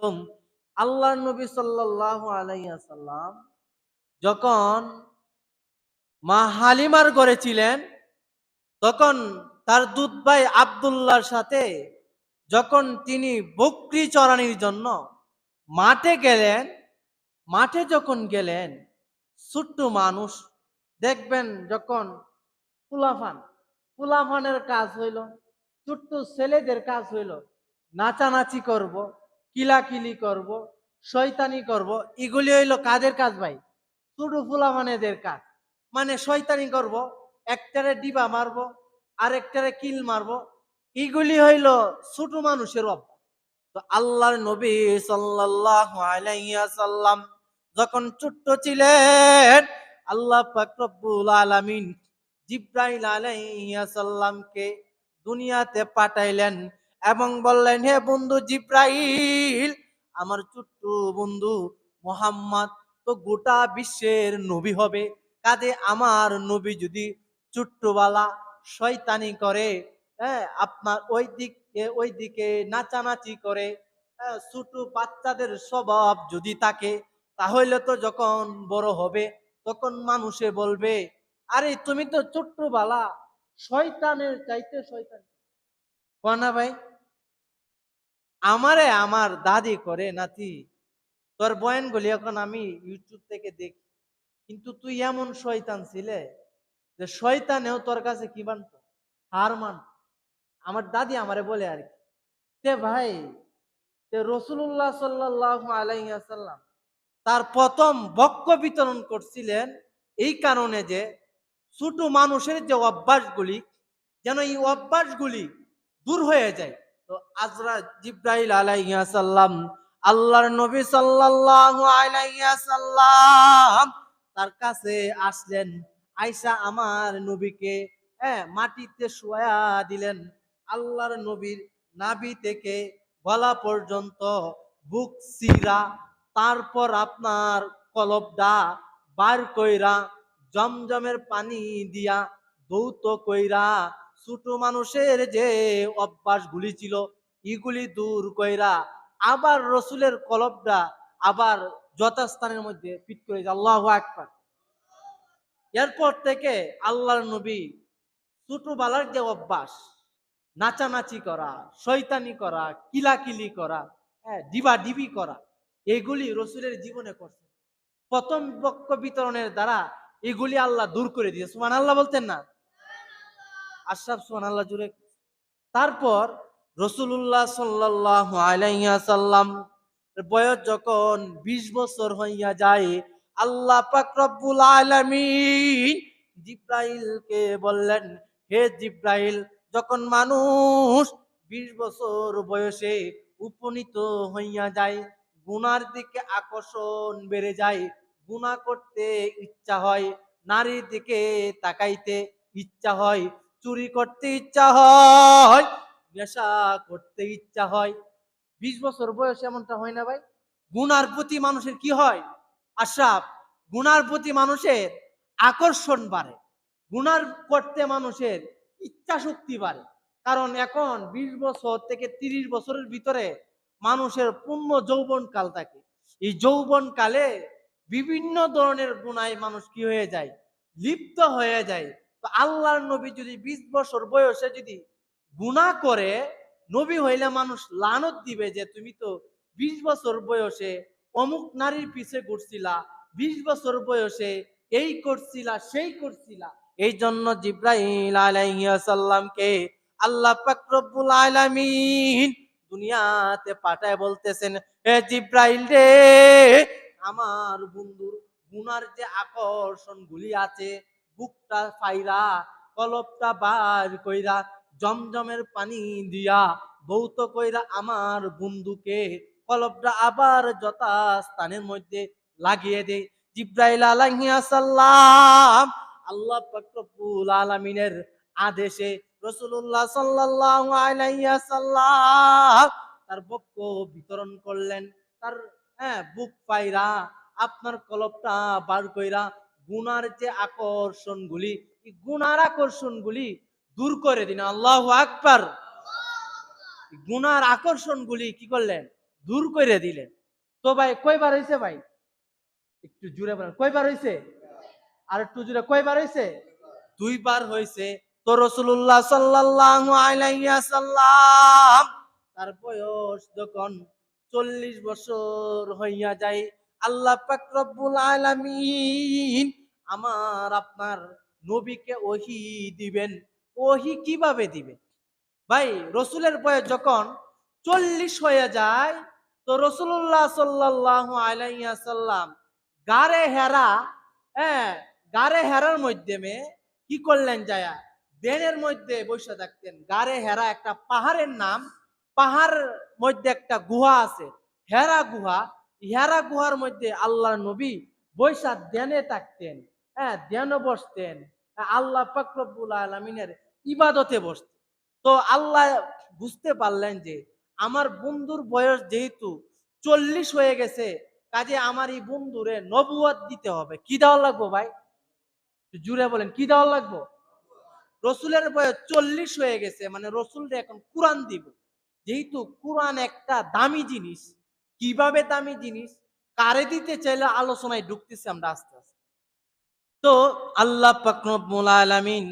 আল্লাহর নবী সাল্লাল্লাহু আলাইহি ওয়াসাল্লাম যখন মা হালিমার ঘরে ছিলেন, তখন তার দুধ ভাই আব্দুল্লাহর সাথে যখন তিনি বকরি চড়ানির জন্য মাঠে গেলেন, মাঠে যখন গেলেন, ছোট্ট মানুষ দেখবেন, যখন ফুলাফান ফুলাফানের কাজ হইল, ছোট্ট ছেলেদের কাজ হইল নাচানাচি করব, কিলাকিলি করব, শয়তানি করব। এগুলি হইল কাদের কাজ ভাই? ছোট ফুলাফানেদের কাজ। মানে শয়তানি করব, একটারে ডিবা মারবো, আরেকটারে কিল মারবো। এগুলি হইল ছোট মানুষের অভ্যাস। তো আল্লাহর নবী সাল্লাল্লাহু আলাইহি ওয়াসাল্লাম যখন ছোট্ট ছিলেন, আল্লাহ পাক রব্বুল আলামিন জিব্রাইল আলাইহিস সালামকে দুনিয়াতে পাঠাইলেন এবং বললেন, হে বন্ধু জিব্রাইল, আমার ছোট্ট বন্ধু মুহাম্মদ তো গোটা বিশ্বের নবী হবে, কাজে আমার নবী যদি ছোট্টবেলা শয়তানি করে, হ্যাঁ, আপনার ওই দিকে নাচানাচি করে, ছোট বাচ্চাদের স্বভাব যদি থাকে, তাহলে তো যখন বড় হবে তখন মানুষে বলবে, আরে তুমি তো ছোট্টবেলা শয়তানের চাইতে শয়তান। কনা ভাই, আমারে আমার দাদি করে, নাতি তোর বয়ানগুলি এখন আমি ইউটিউব থেকে দেখি, কিন্তু তুই এমন শয়তান ছিলে যে শয়তানেও তোর কাছে কি মানত? হার মান। আমার দাদি আমারে বলে আর কি, তে ভাই, তে রাসূলুল্লাহ সাল্লাল্লাহু আলাইহি ওয়াসাল্লাম তার প্রথম বক্ষ বিতরণ করছিলেন এই কারণে যে ছোট মানুষের যে অভ্যাসগুলি, যেন এই অভ্যাসগুলি দূর হয়ে যায়। তো জিব্রাইল আলাইহিস সালাম আল্লাহর নবী সাল্লাল্লাহু আলাইহি সাল্লাম তার কাছে আসলেন, আয়েশা আমার নবীকে মাটিতে শোয়া দিলেন। আল্লাহর নবীর নাভি থেকে গলা পর্যন্ত বুক সিরা, তারপর আপনার কলবটা বার কইরা জমজমের পানি দিয়া দৌত কইরা ছোট মানুষের যে অভ্যাসগুলি ছিল এগুলি দূর কইরা আবার রসুলের কলবটা আবার যথাস্থানের মধ্যে ফিট করে, আল্লাহু আকবার। এরপর থেকে আল্লাহর নবী ছোটবেলার যে অভ্যাস, নাচানাচি করা, শয়তানি করা, কিলাকিলি করা, ডিবা ডিবি করা, এগুলি রসুলের জীবনে করছে। প্রথম বক্ষ বিতরণের দ্বারা এগুলি আল্লাহ দূর করে দিয়েছে। সুবহানাল্লাহ বলতেন না? আশরাফ সুবহানাল্লাহ জুড়ে। তারপর রাসূলুল্লাহ সাল্লাল্লাহু আলাইহি ওয়াসাল্লাম বয়স যখন 20 বছর হইয়া যায়, আল্লাহ পাক রব্বুল আলামিন জিব্রাইলকে বললেন, হে জিব্রাইল, যখন মানুষ 20 বছর বয়সে উপনীত হইয়া যায়, গুনার দিকে আকর্ষণ বেড়ে যায়, গুনাহ করতে ইচ্ছা হয়, নারীর দিকে তাকাইতে ইচ্ছা হয়, চুরি করতে ইচ্ছা হয়, নেশা করতে ইচ্ছা হয়। 20 বছর বয়সে এমনটা হয় না ভাই? গুনার প্রতি মানুষের কি হয়? আশরাফ, গুনার প্রতি মানুষের আকর্ষণ বাড়ে, গুনার করতে মানুষের ইচ্ছা শক্তি বাড়ে। কারণ এখন 20 বছর থেকে 30 বছরের ভিতরে মানুষের পূর্ণ যৌবন কাল থাকে। এই যৌবন কালে বিভিন্ন ধরনের গুনায় মানুষ কি হয়ে যায়? লিপ্ত হয়ে যায়। তো আল্লাহর নবী যদি 20 বছর বয়সে যদি গুনাহ করে, নবী হইলে মানুষ লানত দিবে যে তুমি তো 20 বছর বয়সে অমুক নারীর পিছে ঘুরছিলা, 20 বছর বয়সে এই করছিলা সেই করছিলা। এই জন্য জিব্রাইল আলাইহিস সালামকে আল্লাহ পাক রব্বুল আলামিন দুনিয়াতে পাঠায় বলতেছেন, হে জিব্রাইল রে, আমার বন্ধুর গুনার যে আকর্ষণ গুলি আছে, বুকটা ফাইরা কলবটা বার কইরা জমজমের পানি দিয়া বৌত কইরা আমার বন্ধুকে কলবটা আবার যথা স্থানের মধ্যে লাগিয়ে দেয়। জিব্রাইল আলাইহিস সালাম আল্লাহ পাক রব্বুল আলামিনের আদেশে রাসূলুল্লাহ সাল্লাল্লাহু আলাইহি ওয়াসাল্লাম তার বক্ষ বিতরণ করলেন, তার বুক পাইরা আপনার কলবটা বার কইরা গুনার যে আকর্ষণগুলি, এই গুনার আকর্ষণগুলি দূর করে দিন। আল্লাহু আকবার। গুনার আকর্ষণগুলি কি করলেন? দূর করে দিলেন। তো ভাই কয়বার হয়েছে ভাই? একটু জুড়ে বলেন, কয়বার হয়েছে? আর একটু জুড়ে, কয়বার হয়েছে? দুইবার হয়েছে। তো রাসূলুল্লাহ সাল্লাল্লাহু আলাইহি ওয়াসাল্লাম তার বয়স যখন 40 বছর হইয়া যায়, আল্লাহ পাক রব্বুল আলামিন আমার আপনার নবীকে ওহী দিবেন। ওহী কিভাবে দিবেন ভাই? রসুলের বয়স যখন 40 হয়ে যায়, তো রাসূলুল্লাহ সাল্লাল্লাহু আলাইহি ওয়াসাল্লাম গারে হেরা, হ্যাঁ, গারে হেরার মাধ্যমে কি করলেন যায়া? দেনের মধ্যে বসে থাকতেন। গারে হেরা একটা পাহাড়ের নাম। পাহাড় মধ্যে একটা গুহা আছে, হেরা গুহা। হেরা গুহার মধ্যে আল্লাহর নবী বৈশা ধ্যানে থাকতেন। হ্যাঁ, ধ্যানে বসতেন। আল্লাহ পাক রব্বুল আলামিনের ইবাদতে বসতেন। তো আল্লাহ বুঝতে পারলেন যে আমার বন্ধুর বয়স যেহেতু 40 হয়ে গেছে, কাজে আমার এই বন্ধুরে নবুয়ত দিতে হবে। কি দেওয়া লাগবো ভাই? জুড়ে বলেন, কি দেওয়া লাগবো? রসুলের বয়স 40 হয়ে গেছে, মানে রসুলরে এখন কোরআন দিব। যেহেতু কোরআন একটা দামি জিনিস, কিভাবে দামি জিনিস কারে দিতে চাইলে আলোচনায় ঢুকতেছে আমরা আস্তে আস্তে। তো আল্লাহ পাক রব্বুল আলামিন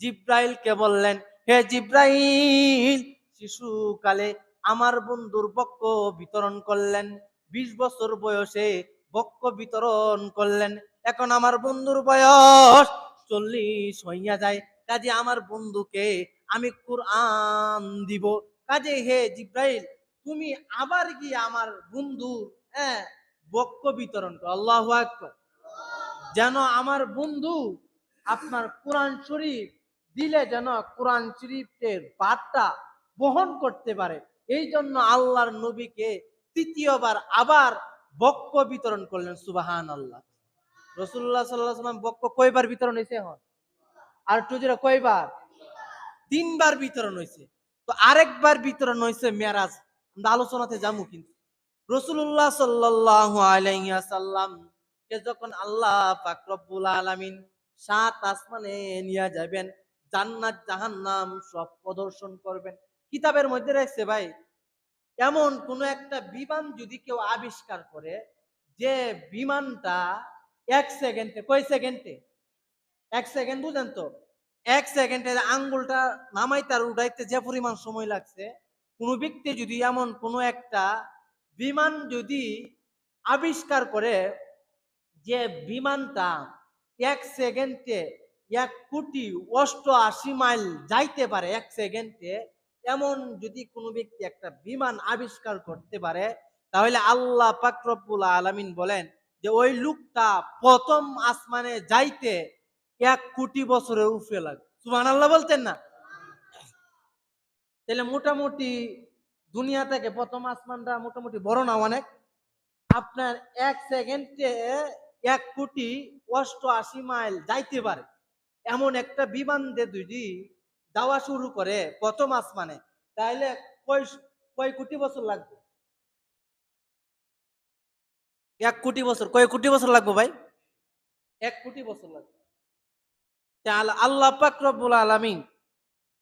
জিব্রাইলকে বললেন, হে জিব্রাইল, শিশুকালে আমার বন্ধুর বক্ষ বিতরণ করলেন। 20 বছর বয়সে বক্ষ বিতরণ করলেন। এখন আমার বন্ধুর বয়স 40 হইয়া যায়, কাজে আমার বন্ধুকে আমি কোরআন দিব। কাজে হে জিব্রাইল, তুমি আবার গিয়ে আমার বন্ধু, হ্যাঁ, বক্ষ বিতরণ করো। আল্লাহু আকবার। যেন আমার বন্ধু আপনার কোরআন শরীফ দিলে যেন কোরআন শরীফের পাঠটা বহন করতে পারে। এই জন্য আল্লাহর নবীকে তৃতীয়বার আবার বক্ষ বিতরণ করলেন। সুবহানাল্লাহ। রাসূলুল্লাহ সাল্লাল্লাহু আলাইহি ওয়াসাল্লাম বক্ষ কয়বার বিতরণ হয়েছে এখন? আর একটু জোরে, কয়বার? 3বার বিতরণ হয়েছে। তো আরেকবার বিতরণ হয়েছে মেরাজ। আমরা আলোচনাতে যাবো কিন্তু রাসূলুল্লাহ সাল্লাল্লাহু আলাইহি ওয়াসাল্লাম কে যখন আল্লাহ পাক রব্বুল আলামিন 7 আসমানে নিয়ে যাবেন, জান্নাত জাহান্নাম সব প্রদর্শন করবেন। কিতাবের মধ্যে রয়েছে ভাই, এমন কোন একটা বিমান যদি কেউ আবিষ্কার করে, যে বিমানটা 1 সেকেন্ডে, কয় সেকেন্ডে? 1 সেকেন্ড, বুঝেন তো? 1 সেকেন্ডে আঙ্গুলটা নামাইতে আর উঠাইতে যে পরিমাণ সময় লাগছে, কোন ব্যক্তি যদি এমন কোন একটা বিমান যদি আবিষ্কার করে, যে বিমানটা 1 সেকেন্ডে 1,88,00,000 মাইল যাইতে পারে 1 সেকেন্ডে, এমন যদি কোনো ব্যক্তি একটা বিমান আবিষ্কার করতে পারে, তাহলে আল্লাহ পাক রব্বুল আলামিন বলেন যে ওই লোকটা প্রথম আসমানে যাইতে 1,00,00,000 বছরের উপরে লাগে। সুবহানাল্লাহ বলতেন না? তাহলে মোটামুটি দুনিয়া থেকে প্রথম আসমানটা মোটামুটি বড় না অনেক? আপনার 1 সেকেন্ডে 1,88,00,000 মাইল যাইতে পারে এমন একটা বিমান দিয়ে যদি যাওয়া শুরু করে প্রথম আসমানে, তাহলে কয় কয় কোটি বছর লাগবে? 1,00,00,000 বছর। কয় কোটি বছর লাগবে ভাই? 1,00,00,000 বছর লাগবে। তাহলে আল্লাহ পাক রব্বুল আলামিন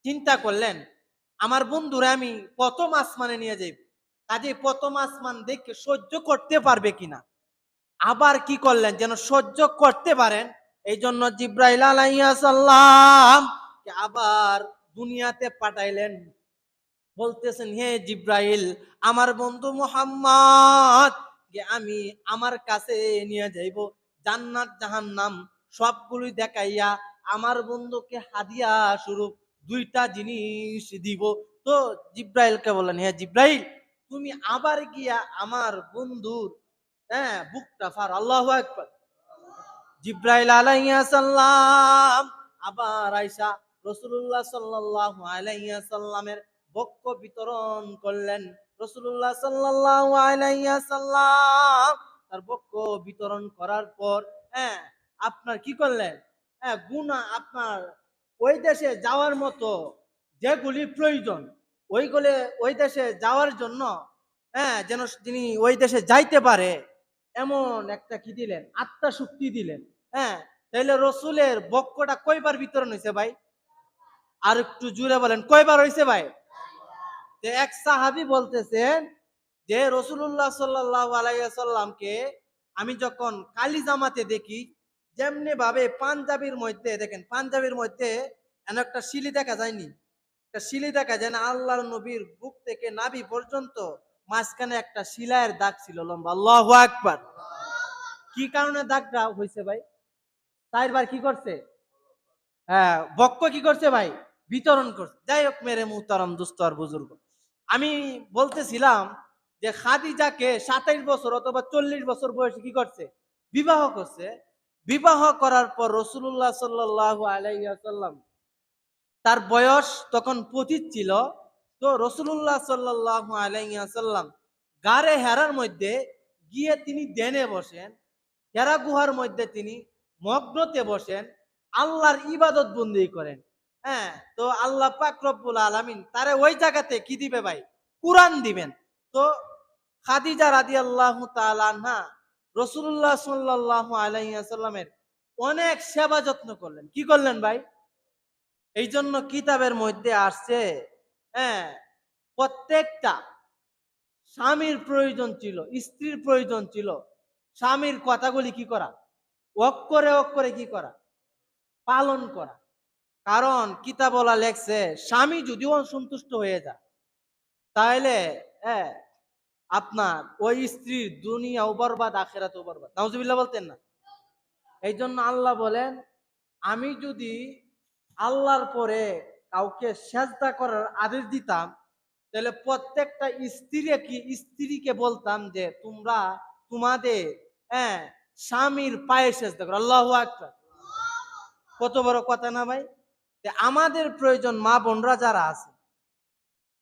চিন্তা করলেন, আমার বন্ধুরা আমি প্রথম আসমানে নিয়ে যাইব, কাজে প্রথম আসমান দেখে সহ্য করতে পারবে কিনা। আবার কি করলেন, যেন সহ্য করতে পারেন, এই জন্য জিব্রাইল আলাইহিস সালাম কে আবার দুনিয়াতে পাঠাইলেন। বলতেছেন, হে জিব্রাইল, আমার বন্ধু মুহাম্মদ কে আমি আমার কাছে নিয়ে যাইব, জান্নাত জাহান্নাম সবগুলোই দেখাইয়া আমার বন্ধুকে হাদিয়া স্বরূপ 2টা জিনিস দিব। তো জিব্রাইলকে বললেন, হে জিব্রাইল, তুমি আবার গিয়া আমার বন্ধুর, হ্যাঁ, বুকটা ফার। আল্লাহু আকবার। জিব্রাইল আলাইহিস সালাম আবার আয়েশা রাসূলুল্লাহ সাল্লাল্লাহু আলাইহি সাল্লামের বক্ষ বিতরণ করলেন। রাসূলুল্লাহ সাল্লাল্লাহু আলাইহি সাল্লাম তার বক্ষ বিতরণ করার পর, হ্যাঁ, আপনার কি করলেন? হ্যাঁ, গুনাহ আপনার ওই দেশে যাওয়ার মতো যেগুলি প্রয়োজন, ওইগুলো ওই দেশে যাওয়ার জন্য, হ্যাঁ, যেন তিনি ওই দেশে যাইতে পারে এমন একটা কি দিলেন? আত্মা শক্তি দিলেন। হ্যাঁ, তাইলে রসুলের বক্কটা কয়বার বিতরণ হয়েছে ভাই? আর একটু জুড়ে বলেন, কয়বার হয়েছে ভাই? এক সাহাবী বলতেছেন যে রাসূলুল্লাহ সাল্লাল্লাহু আলাইহি ওয়াসাল্লামকে আমি যখন কালি জামাতে দেখি, যেমনি ভাবে পাঞ্জাবির মধ্যে দেখেন, পাঞ্জাবির মধ্যে এমন একটা শিলি দেখা যায়নি, একটা শিলি দেখা যায় না, আল্লাহর নবীর বুক থেকে নাভি পর্যন্ত মাঝখানে একটা শিলায়ের দাগ ছিল লম্বা। আল্লাহু আকবার। কি কারণে দাগটা হয়েছে ভাই? চারবার কি করছে? হ্যাঁ, বক্ষ কি করছে ভাই? বিতরণ করছে। যাই হোক মেরে মুহতারাম দোস্ত আর বুজুর্গ, আমি বলতেছিলাম যে খাদিজাকে 27 বছর অথবা 40 বছর বয়সে কি করছে? বিবাহ করছে। বিবাহ করার পর রাসূলুল্লাহ সাল্লাল্লাহু আলাইহি ওয়াসাল্লাম, তার বয়স তখন 25 ছিল। তো রাসূলুল্লাহ সাল্লাল্লাহু আলাইহি ওয়াসাল্লাম গারে হেরার মধ্যে গিয়ে তিনি ধ্যানে বসেন। হেরা গুহার মধ্যে তিনি মগ্নতে বসেন, আল্লাহর ইবাদত বন্দেগী করেন। হ্যাঁ, তো আল্লাহ পাক রব্বুল আলামিন তারে ওই জায়গাতে কি দিবে ভাই? কুরআন দিবেন। তো খাদিজা রাদিয়াল্লাহু তাআলা আনহা রাসূলুল্লাহ সাল্লাল্লাহু আলাইহি ওয়াসাল্লামের অনেক সেবা যত্ন করলেন। কি করলেন ভাই? এই জন্য কিতাবের মধ্যে আসছে, হ্যাঁ, প্রত্যেকটা স্বামীর প্রয়োজন ছিল, স্ত্রীর প্রয়োজন ছিল স্বামীর কথাগুলি কি করা? অক্ষরে অক্ষরে কি করা? পালন করা। কারণ কিতাবলা লেখছে স্বামী যদি অসন্তুষ্ট হয়ে যায়, তাহলে হ্যাঁ, আপনার ওই স্ত্রীর দুনিয়াও বরবাদ আখিরাতেও বরবাদ। নাউজুবিল্লাহ বলতেন না? এই জন্য আল্লাহ বলেন, আমি যদি আল্লাহর পরে কাউকে সেজদা করার আদেশ দিতাম, তাহলে প্রত্যেকটা স্ত্রীকে বলতাম যে তোমরা তোমাদের, হ্যাঁ, স্বামীর পায়ে সেজদা করো। আল্লাহু আকবার। কত বড় কথা না ভাই? আমাদের প্রয়োজন মা বোনরা যারা আছে,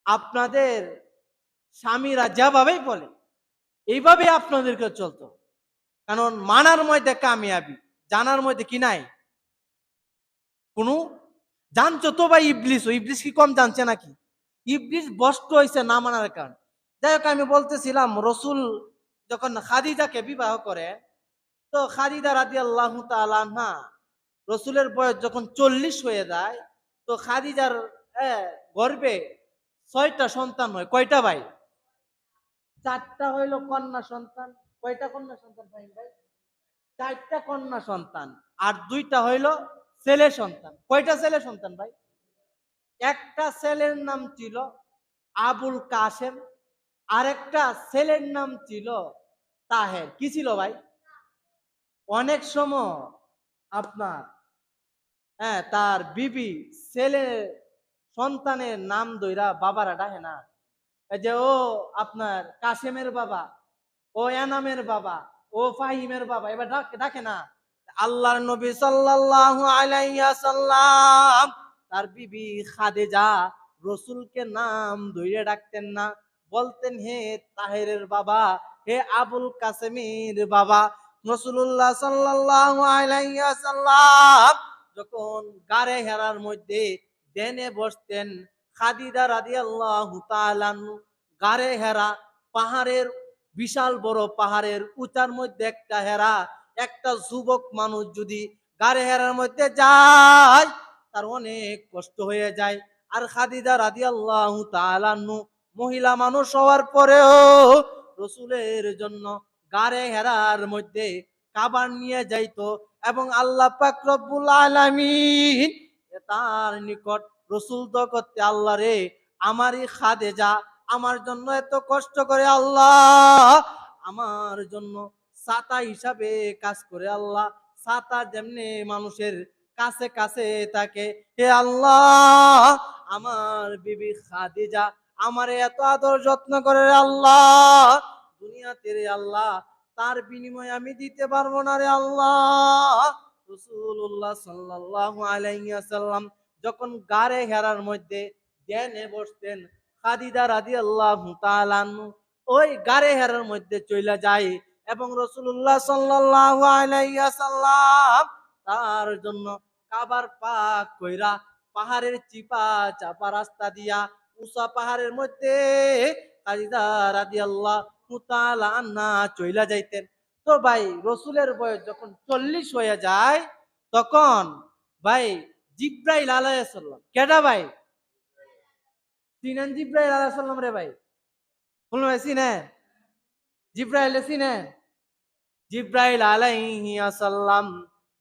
আপনাদের স্বামীরা যেভাবেই বলে এইভাবে আপনাদেরকে চলতো। কারণ মানার মধ্যে কামিয়াবি, জানার মধ্যে কি নাই কোনো। জানছো তো ভাই, ইবলিস কি কম জানছে নাকি? ইবলিস বষ্ট হয়েছে না মানার কারণ। যাই হোক, আমি বলতেছিলাম রসুল যখন খাদিজাকে বিবাহ করে, তো খাদিজা রাদিয়াল্লাহু তাআলা আনহা রসুলের বয়স যখন 40 হয়ে যায়, তো খাদিজার গর্ভে 6টা সন্তান হয়। কয়টা ভাই? 4টা হইল কন্যা সন্তান। কয়টা কন্যা সন্তান ভাই? 4টা কন্যা সন্তান। আর 2টা হইল ছেলে সন্তান। কয়টা ছেলে সন্তান ভাই? একটা ছেলের নাম ছিল আবুল কাসেম, আরেকটা ছেলের নাম ছিল তাহের। কি ছিল ভাই? অনেক সময় আপনার, হ্যাঁ, তার বিবি ছেলে সন্তানের নাম ধইরা বাবারা ডাকে না, এই যে ও আপনার কাসেমের বাবা, ও এনামের বাবা, ও ফাহিমের বাবা, এবার ডাকে না। আল্লাহর নবী সাল্লাল্লাহু আলাইহি ওয়াসাল্লাম তার বিবি খাদিজা রাসূলকে নাম ধরে ডাকতেন না, বলতেন হে তাহেরের বাবা, হে আবুল কাসেমের বাবা। রাসূলুল্লাহ সাল্লাল্লাহু আলাইহি ওয়াসাল্লাম যখন গারে হেরার মধ্যে দেনে বসতেন, খাদিজা রাদিয়াল্লাহু তাআলা গারে হেরা পাহাড়ের, বিশাল বড় পাহাড়ের উঁচার মধ্যে একটা হেরা, একটা যুবক মানুষ যদি গারে হেরার মধ্যে যায় তার অনেক কষ্ট হয়ে যায়। আর খাদিজা রাদিয়াল্লাহু তাআলা মহিলা মানুষ হওয়ার পরেও রাসূলের জন্য গারে হেরার মধ্যে কাবার নিয়ে যাইতো, এবং আল্লাহ পাক রব্বুল আলামিন তার নিকট রাসূল তো করতে, আল্লাহ রে আমারই খাদিজা আমার জন্য এত কষ্ট করে, আল্লাহ আমার জন্য ছাতা হিসাবে কাজ করে, আল্লাহ ছাতা যেমনি মানুষের কাছে কাছে থাকে, হে আল্লাহ আমার বিবি খাদিজা আমার এত আদর যত্ন করে রে আল্লাহ, দুনিয়াতে রে আল্লাহ তার বিনিময়ে আমি দিতে পারবো না রে আল্লাহ। রাসূলুল্লাহ সাল্লাল্লাহু আলাইহি ওয়াসাল্লাম যখন গারে হেরার মধ্যে ধ্যানে বসতেন, খাদিজা রাদিয়াল্লাহু তাআলা ওই গারে হেরার মধ্যে চলে যায়, এবং রাসূলুল্লাহ সাল্লাল্লাহু আলাইহি ওয়াসাল্লাম তার জন্য কাবার পাক কইরা পাহাড়ের চিপা চাপা রাস্তা দিয়া উঁচা পাহাড়ের মধ্যে খাদিজা রাদিয়াল্লাহু তাআলা আনহা চইলা যাইতেন। তো ভাই রাসূলের বয়স যখন 40 হয়ে যায়, তখন ভাই জিব্রাইল আলাইহিস সালাম, কেডা ভাই? চিনেন জিব্রাইল আলাইহিস সালাম রে ভাই? শুনবে চিনেন? জিব্রাইল চিনেন? জিব্রাইল আলাইহিস সালাম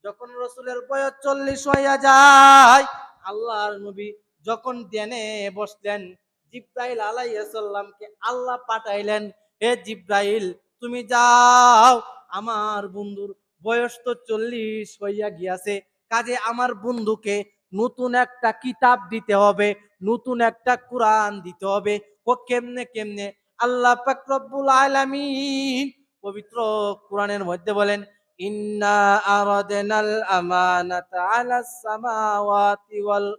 যখন রাসূলের বয়স 40 হইয়া যায়, আল্লাহর নবী যখন ধ্যানে বসলেন, জিব্রাইল আলাইহিস সালামকে আল্লাহ পাঠাইলেন, হে জিব্রাইল তুমি যাও, আমার বন্ধুর বয়স তো 40 হইয়া গিয়াছে, কাজে আমার বন্ধুকে নতুন একটা কিতাব দিতে হবে, নতুন একটা কোরআন দিতে হবে। ও কেমনে কেমনে? আল্লাহ পাক রব্বুল আলামিন পবিত্র কোরআনের মধ্যে বলেন, ইন্না আরাদনাল আমানাতা আলাস সামাওয়াতি ওয়াল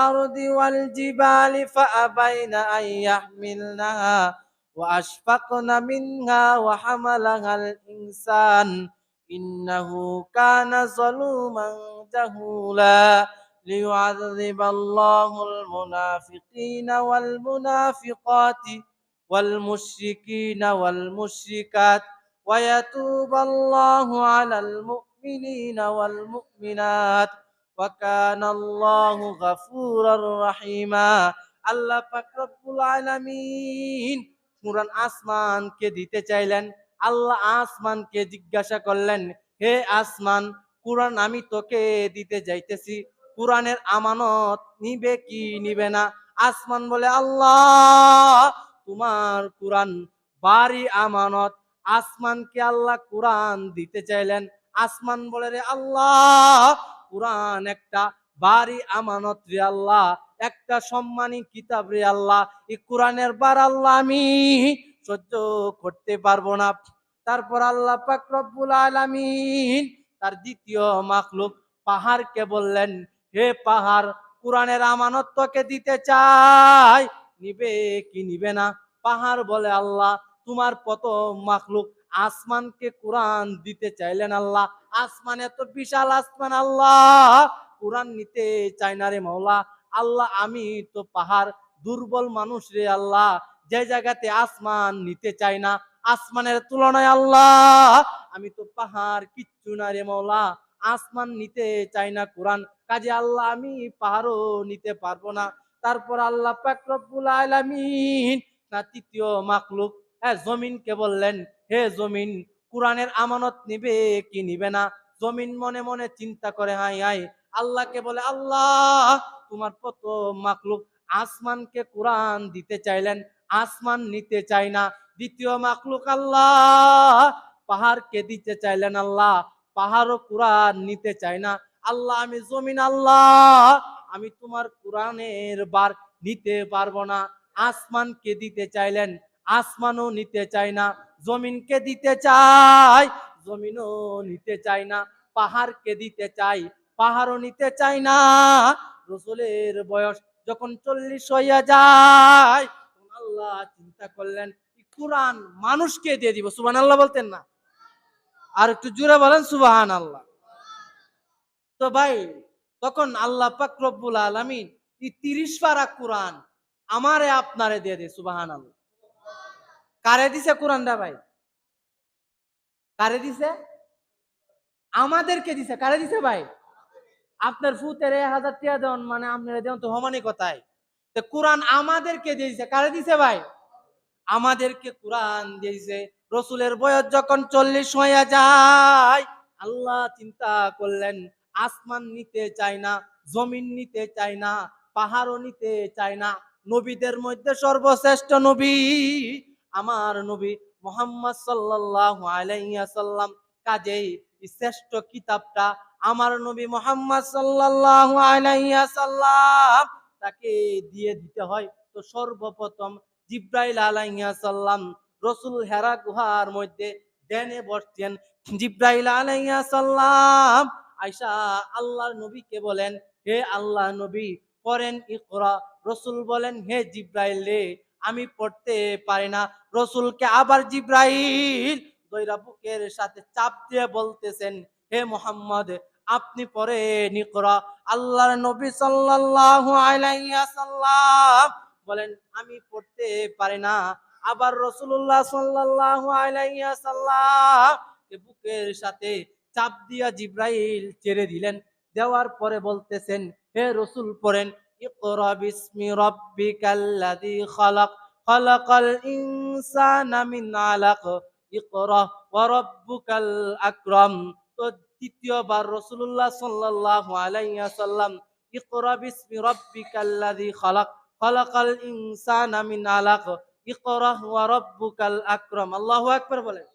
আরদি ওয়াল জিবালি ফাআবাইনা আন ইয়াহমিলনাহা ওয়া আশফাকনা মিনহা ওয়া হামালাহাল ইনসান ইন্নাহু কানা যালুমান জাহুলা লিয়ুযিবাল্লাহুল মুনাফিকিনা ওয়াল মুনাফিকাতি والمشركين والمشركات ويتوب الله على المؤمنين والمؤمنات وكان الله غفورا رحيما আল্লাহ পাক রব্বুল আলামিন কুরআন আসমানকে দিতে চাইলেন। আল্লাহ আসমানকে জিজ্ঞাসা করলেন, হে আসমান, কুরআন আমি তোকে দিতে যাইতেছি, কুরআনের আমানত নিবে কি নিবে না? আসমান বলে, আল্লাহ তোমার কুরআন বাড়ি আমানত। আসমানকে আল্লাহ কুরআন দিতে চাইলেন। আসমান বলে, রে আল্লাহ, কুরআন একটা বাড়ি আমানত রে আল্লাহ, একটা সম্মানী কিতাব রে আল্লাহ, এই কুরআনের বার আল্লাহ আমি সহ্য করতে পারবো না। তারপর আল্লাহ পাক রব্বুল আলামিন তার দ্বিতীয় মাখলুক পাহাড়কে বললেন, হে পাহাড়, কুরআনের আমানত তোকে দিতে চাই, নিবে কি নিবে না? পাহাড় বলে, আল্লাহ তোমার প্রথম মাখলুক আসমানকে কুরআন দিতে চাইলেন আল্লাহ, আসমান এত বিশাল আসমান, আল্লাহ কুরআন নিতে চাই না রে মাওলা। আল্লাহ আমি তো পাহাড়, দুর্বল মানুষ রে আল্লাহ, যে জায়গাতে আসমান নিতে চাই না, আসমানের তুলনায় আল্লাহ আমি তো পাহাড় কিচ্ছু না রে মাওলা, আসমান নিতে চাই না কুরআন, কাজে আল্লাহ আমি পাহাড়ও নিতে পারবো না। তারপর আল্লাহ পাক রব্বুল আলামিন না তৃতীয় মাখলুক জমিনকে বললেন, হে জমিন, কুরআনের আমানত নিবে কি নিবে না? জমিন মনে মনে চিন্তা করে, হাই হাই, আল্লাহকে বলে, আল্লাহ তোমার প্রথম মাখলুক আসমানকে কুরআন দিতে চাইলেন, আসমান নিতে চাই না। দ্বিতীয় মাখলুক আল্লাহ পাহাড়কে দিতে চাইলেন, আল্লাহ পাহাড়ও কুরআন নিতে চাই না। আল্লাহ আমি জমিন, আল্লাহ আমি তোমার কুরআনের বার নিতে পারবো না। আসমানকে দিতে চাইলেন, আসমানও নিতে চাই না। জমিনকে দিতে চাই, জমিনও নিতে চাই না। পাহাড়কে দিতে চাই, পাহাড়ও নিতে চাই না। রাসূলের বয়স যখন 40 হইয়া যায়, আল্লাহ চিন্তা করলেন কুরআন মানুষকে দিয়ে দিব। সুবহানাল্লাহ বলতেন না? আর একটু জোরে বলেন সুবহানাল্লাহ। তো ভাই, তখন আল্লাহ পাক রব্বুল আলামিন এই 30 পারা কুরআন আমারে আপনারে দিয়ে দে। সুবহানাল্লাহ। কারে দিছে কোরআনটা ভাই? কারে দিছে? আমাদেরকে দিছে। কারে দিছে ভাই? আপনার ফুতের 1000 টাকা দেন মানে আপনারা দেন তো সমানই কথাই। তো কোরআন আমাদেরকে দিয়েছে। কারে দিছে ভাই? আমাদেরকে কোরআন দিয়েছে। রাসূলের বয়স যখন 40 হইয়া যায়, আল্লাহ চিন্তা করলেন আসমান নিতে চায় না, জমিন নিতে চায় না, পাহাড়ও নিতে চায় না। নবীদের মধ্যে সর্বশ্রেষ্ঠ নবী আমার নবী মুহাম্মদ সাল্লাল্লাহু আলাইহি ওয়াসাল্লাম, কাজেই শ্রেষ্ঠ কিতাবটা আমার নবী মুহাম্মদ সাল্লাল্লাহু আলাইহি ওয়াসাল্লাম তাকে দিয়ে দিতে হয়। তো সর্বপ্রথম জিব্রাইল আলাইহিস সালাম রাসূল হেরা গুহার মধ্যে ধ্যানে বসছেন। জিব্রাইল আলাইহিস সালাম আয়েশা আল্লাহর নবীকে বলেন, হে আল্লাহর নবী পড়েন ইকরা। রাসূল বলেন, হে জিব্রাইল রে আমি পড়তে পারি না। রাসূলকে আবার জিব্রাইল দইরা বুকের সাথে চাপ দিয়ে বলতেছেন, হে মুহাম্মদ আপনি পড়েন ইকরা। আল্লাহর নবী সাল্লাল্লাহু আলাইহি ওয়াসাল্লাম বলেন, আমি পড়তে পারি না। আবার রাসূলুল্লাহ সাল্লাল্লাহু আলাইহি ওয়াসাল্লাম বুকের সাথে চাপ দিয়া জিব্রাইল ছেড়ে দিলেন। দেওয়ার পরে বলতেছেন, হে রাসূল পড়েন ইকরা বিসমি রাব্বিকাল্লাযী খালাক খালাকাল ইনসানা মিন আলাক ইকরা ওয়া রাব্বুকাল আকরাম। তো তৃতীয়বার রাসূলুল্লাহ সাল্লাল্লাহু আলাইহি ওয়াসাল্লাম ইকরা বিসমি রাব্বিকাল্লাযী খালাক খালাকাল ইনসানা মিন আলাক ইকরা ওয়া রাব্বুকাল আকরাম। আল্লাহু আকবার বলেন।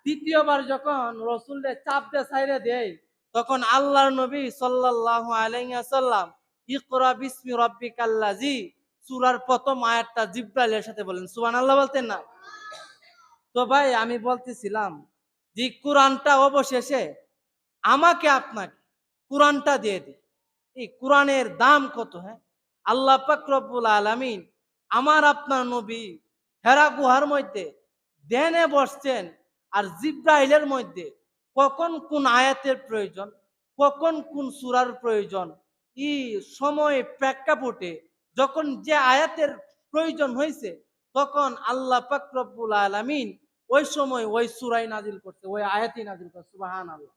তৃতীয়বার যখন রাসূলের চাপ দিয়ে ছাইরে দেয়, তখন আল্লাহর নবী সাল্লাল্লাহু আলাইহি ওয়াসাল্লাম ইকরা বিসমি রাব্বিকাল্লাযী সূরার প্রথম আয়াতটা জিবরাইলের সাথে বলেন। সুবহানাল্লাহ বলতেন না? তো ভাই আমি বলতেছিলাম যে কোরআনটা অবশেষে আমাকে আপনাকে কোরআনটা দিয়ে দিই। এই কোরআনের দাম কত, হ্যাঁ? আল্লাহ পাক রব্বুল আলামিন আমার আপনার নবী হেরা গুহার মধ্যে ধ্যানে বসছেন, আর জিব্রাইলের মধ্যে কখন কোন আয়াতের প্রয়োজন, কখন কোন সূরার প্রয়োজন, এই সময় প্রেক্ষাপটে যখন যে আয়াতের প্রয়োজন হয়েছে, তখন আল্লাহ পাক রব্বুল আলামিন ওই সময় ওই সূরাই নাজিল করছে, ওই আয়াতই নাজিল করছে। সুবহানাল্লাহ।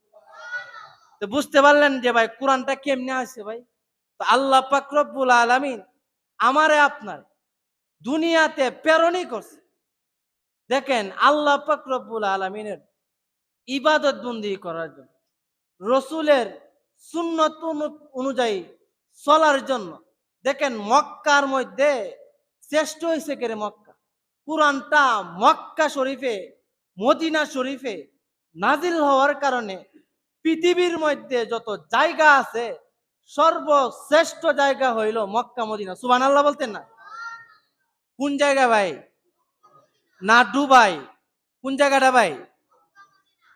তো বুঝতে পারলেন যে ভাই কোরআনটা কেমনে আছে ভাই? তো আল্লাহ পাক রব্বুল আলামিন আমারে আপনার দুনিয়াতে প্রেরণই করছে। দেখেন আল্লাহ পাক রব্বুল আলামিনের ইবাদত বন্দি করার জন্য, রসুলের সুন্নত অনুযায়ী চলার জন্য। দেখেন মক্কার মধ্যে শ্রেষ্ঠ হয়েছে কেরে মক্কা। কোরআনটা মক্কা শরীফে, মদিনা শরীফে নাজিল হওয়ার কারণে পৃথিবীর মধ্যে যত জায়গা আছে সর্বশ্রেষ্ঠ জায়গা হইল মক্কা মদিনা। সুবহানাল্লাহ বলতেন না? কোন জায়গা ভাই? না দুবাই? কোন জায়গাটা ভাই?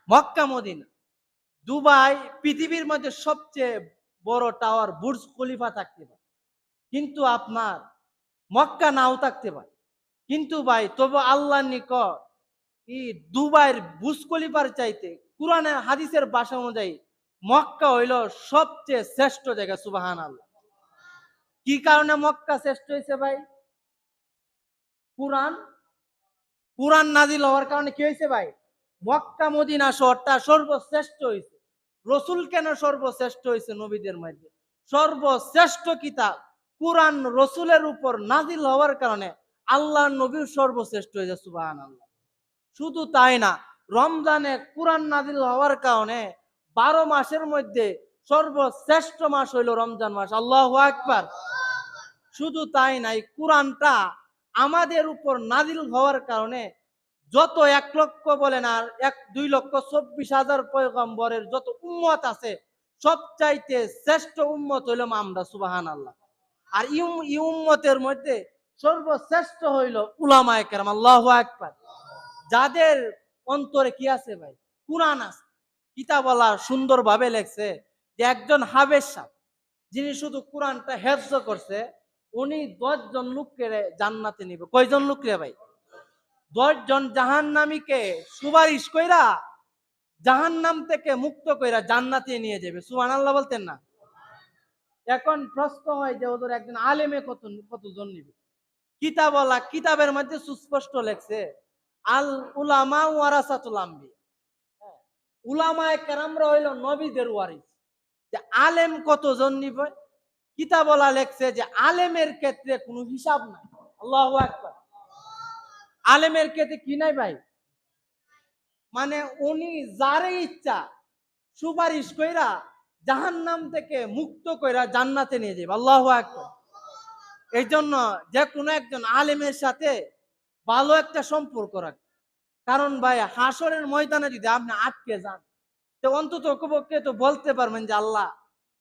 Mecca Medina. দুবাই পৃথিবীর মধ্যে সবচেয়ে বড় টাওয়ার বুর্জ খলিফা থাকতে পারে, কিন্তু আপনার মক্কা নাও থাকতে পারে। কিন্তু ভাই তবু আল্লাহর নিকট এই দুবাইয়ের বুর্জ খলিফার চাইতে কুরআনের হাদিসের ভাষা অনুযায়ী মক্কা হইল সবচেয়ে শ্রেষ্ঠ জায়গা। সুবহানাল্লাহ। কি কারণে মক্কা শ্রেষ্ঠ হয়েছে ভাই? কুরআন কুরআন নাজিল হওয়ার কারণে কি হয়েছে ভাই? মক্কা মদিনা শহরটা সর্বশ্রেষ্ঠ হয়েছে। রসুল কেন সর্বশ্রেষ্ঠ হয়েছে? নবীদের মধ্যে সর্বশ্রেষ্ঠ কিতাব কুরআন রসুলের উপর নাজিল হওয়ার কারণে আল্লাহ নবীর সর্বশ্রেষ্ঠ হয়েছে। সুবহানাল্লাহ। শুধু তাই না, রমজানে কুরআন নাজিল হওয়ার কারণে 12 মাসের মধ্যে সর্বশ্রেষ্ঠ মাস হইল রমজান মাস। আল্লাহু আকবার। শুধু তাই নাই, কুরআনটা আমাদের উপর নাজিল হওয়ার কারণে যত 1 লক্ষ বলেন আর 2,24,000 পয়গম্বরের যত উম্মত আছে, সবচাইতে শ্রেষ্ঠ উম্মত হইল আমরা। সুবহানাল্লাহ। আর এই উম্মতের মধ্যে সর্বশ্রেষ্ঠ হইল উলামায়ে কেরাম। আল্লাহু আকবার। যাদের অন্তরে কি আছে ভাই? কুরআন আছে। কিতাবওয়ালা সুন্দরভাবে লেখছে যে একজন হাফেজ সাহেব, যিনি শুধু কুরআনটা হেফজ করছে, উনি 10 জন লোককে জান্নাতে নিবে। কয়জন লোক রে ভাই? 10 জন জাহান্নামীকে সুপারিশ কইরা জাহান্নাম থেকে মুক্ত কইরা জান্নাতে নিয়ে যাবে। সুবহানাল্লাহ বলতেন না? এখন প্রশ্ন হয় যে ওদের একজন আলেমে কতজন নিবে? কিতাবওয়ালা কিতাবের মধ্যে সুস্পষ্ট লেখছে আল উলামা ওয়ারাসাতুল আম্বিয়া। উলামায়ে কেরামরা হইল নবীদের ওয়ারিস। যে আলেম কতজন নিবে? কিতাবওয়ালা লেখছে যে আলেমের ক্ষেত্রে কোনো হিসাব নাই। আল্লাহু আকবার। আলেমের ক্ষেত্রে কি নাই ভাই? মানে উনি যারে ইচ্ছা সুপারিশ কইরা জাহান্নাম থেকে মুক্ত কইরা জান্নাতে নিয়ে যাবে। আল্লাহু আকবার। এই জন্য যে কোনো একজন আলেমের সাথে ভালো একটা সম্পর্ক রাখবে। কারণ ভাই হাসরের ময়দানে যদি আপনি আটকে যান, তো অন্তত পক্ষে তো বলতে পারবেন যে আল্লাহ,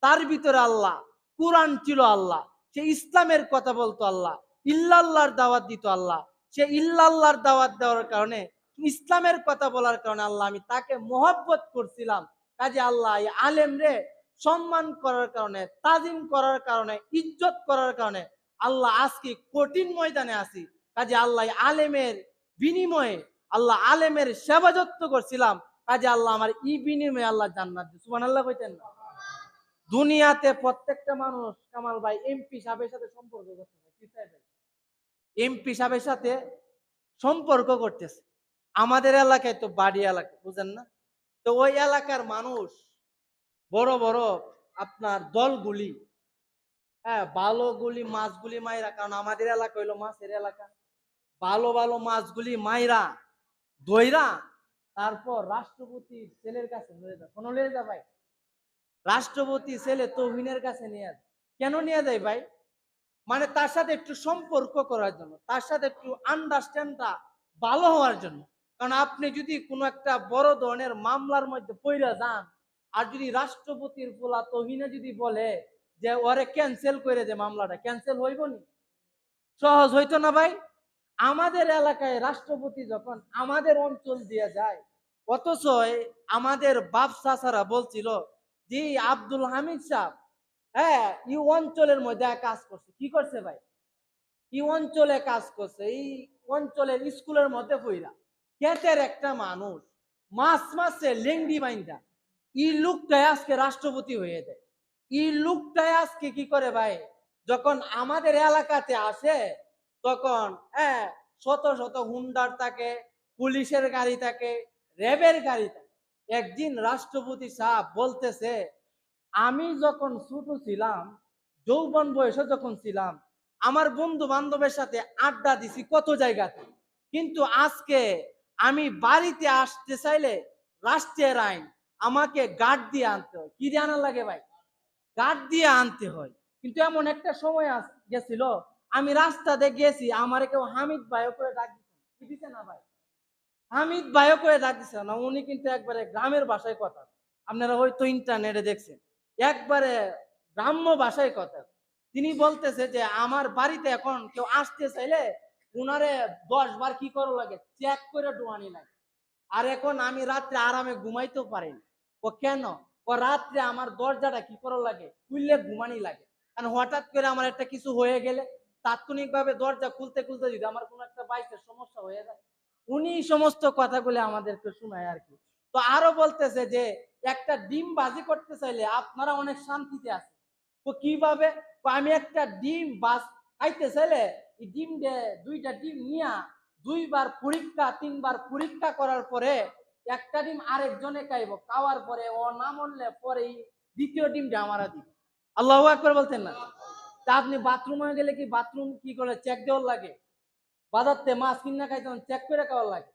তার ভিতরে আল্লাহ, কুরআন ছিল আল্লাহ, সে ইসলামের কথা বলতো আল্লাহ, ইল্লাল্লাহর দাওয়াত দিত আল্লাহ, সে ইল্লাল্লাহর দাওয়াত দেওয়ার কারণে, ইসলামের কথা বলার কারণে আল্লাহ আমি তাকে মহব্বত করছিলাম। কাজে আল্লাহ এই আলেম রে সম্মান করার কারণে, তাজিম করার কারণে, ইজ্জত করার কারণে আল্লাহ আজকে কঠিন ময়দানে আছি। কাজে আল্লাহ আলেমের বিনিময়ে, আল্লাহ আলেমের সেবা যত্ন করছিলাম। কাজে আল্লাহ আমার ই বিনিময়ে আল্লাহ জান্নাত দিয়েছে। সুবহানাল্লাহ কইতেন না? দুনিয়াতে প্রত্যেকটা মানুষ কামাল ভাই এমপি সাহেবের সাথে সম্পর্ক করতেছে। কি চাই ভাই? এমপি সাহেবের সাথে সম্পর্ক করতেছে। আমাদের এলাকায় তো বাড়ি এলাকা, বুঝেন না? তো ওই এলাকার মানুষ বড় বড় আপনার দলগুলি হ্যাঁ, ভালোগুলি মাছগুলি মাইরা, কারণ আমাদের এলাকা হইলো মাছের এলাকা। ভালো ভালো মাছগুলি মাইরা দইরা তারপর রাষ্ট্রপতির ছেলের কাছে নিয়ে যায়। কোনো নিয়ে যায় ভাই, রাষ্ট্রপতি ছেলে তৌহিনের কাছে নিয়ে যায়। কেন নিয়ে যায় ভাই? মানে তার সাথে একটু সম্পর্ক করার জন্য, তার সাথে একটু আন্ডারস্ট্যান্ডটা ভালো হওয়ার জন্য। কারণ আপনি যদি কোনো একটা বড় ধরনের মামলার মধ্যে পইরা যান, আর যদি রাষ্ট্রপতির পোলা তৌহিনে যদি বলে যে ওরে ক্যান্সেল করে দে, মামলাটা ক্যান্সেল হইব নি? সহজ হইতো না ভাই। আমাদের এলাকায় রাষ্ট্রপতি যখন আমাদের অঞ্চল দিয়ে যায়, অথচ আমাদের বাপ চাচারা বলছিল যে আব্দুল হামিদ সাহেব, হ্যাঁ, এই অঞ্চলের মধ্যে কাজ করছে। কি করছে ভাই? এই অঞ্চলে কাজ করছে, এই অঞ্চলের স্কুলের মধ্যে পইরা ক্ষেতের একটা মানুষ মাছ মাসে লেংডি বাইন্দা এই লোকটাই আজকে রাষ্ট্রপতি হয়ে যায়। এই লোকটাই আজকে কি করে ভাই, যখন আমাদের এলাকাতে আসে তখন হ্যাঁ, শত শত হুন্ডার থাকে, পুলিশের গাড়ি থাকে, র্যাবের গাড়ি থাকে। একদিন রাষ্ট্রপতি সাহেব বলতেছে, আমি যখন ছোট ছিলাম, যৌবন বয়সে যখন ছিলাম, আমার বন্ধু বান্ধবের সাথে আড্ডা দিছি কত জায়গাতে, কিন্তু আজকে আমি বাড়িতে আসতে চাইলে রাষ্ট্রের আইন আমাকে গার্ড দিয়ে আনতে হয়। কি দিয়ে আনা লাগে ভাই? গার্ড দিয়ে আনতে হয়। কিন্তু এমন একটা সময় গেছিল, আমি রাস্তাতে গেছি, আমার কেউ হামিদ ভাই করে ডাক দিচ্ছে, কি দিচ্ছে না ভাই, হামিদ ভাইও করে ডাক দিচ্ছে না। উনি কিন্তু একবারে গ্রামের ভাষায় কথা, আপনারা হয়তো ইন্টারনেটে দেখছেন, একবারে গ্রাম্য ভাষায় কথা। তিনি বলতেছে যে আমার বাড়িতে এখন কেউ আসতে চাইলে উনারে 10 বার কি করা লাগে, চেক করে ডুয়ানি লাগে। আর এখন আমি রাত্রে আরামে ঘুমাইতেও পারি না। ও কেন? ও রাত্রে আমার দরজাটা কি করা লাগে, খুললে ঘুমানি লাগে। কারণ হঠাৎ করে আমার একটা কিছু হয়ে গেলে তাৎক্ষণিকভাবে দরজা খুলতে খুলতে যদি আমার কোনো একটা বাইকের সমস্যা হয়ে যায়, উনি সমস্ত কথাগুলো আমাদেরকে শোনায় আর কি। তো আরো বলতেছে যে একটা ডিম বাজি করতে চাইলে আপনারা অনেক শান্তিতে আছেন। তো কিভাবে? আমি একটা ডিম বাজ খাইতে চাইলে এই ডিম দিয়ে 2টা ডিম নিয়া 2বার পরীক্ষা 3বার পরীক্ষা করার পরে একটা ডিম আরেকজনে খাইব, খাওয়ার পরে ও না মরলে পরে দ্বিতীয় ডিমটা আমারা দিব। আল্লাহু আকবার বলতেন না? তা আপনি বাথরুমে গেলে কি বাথরুম কি করে চেক দেওয়ার লাগে? বাজারতে মাছ কিনা খাইতে চেক করে খাওয়ার লাগে।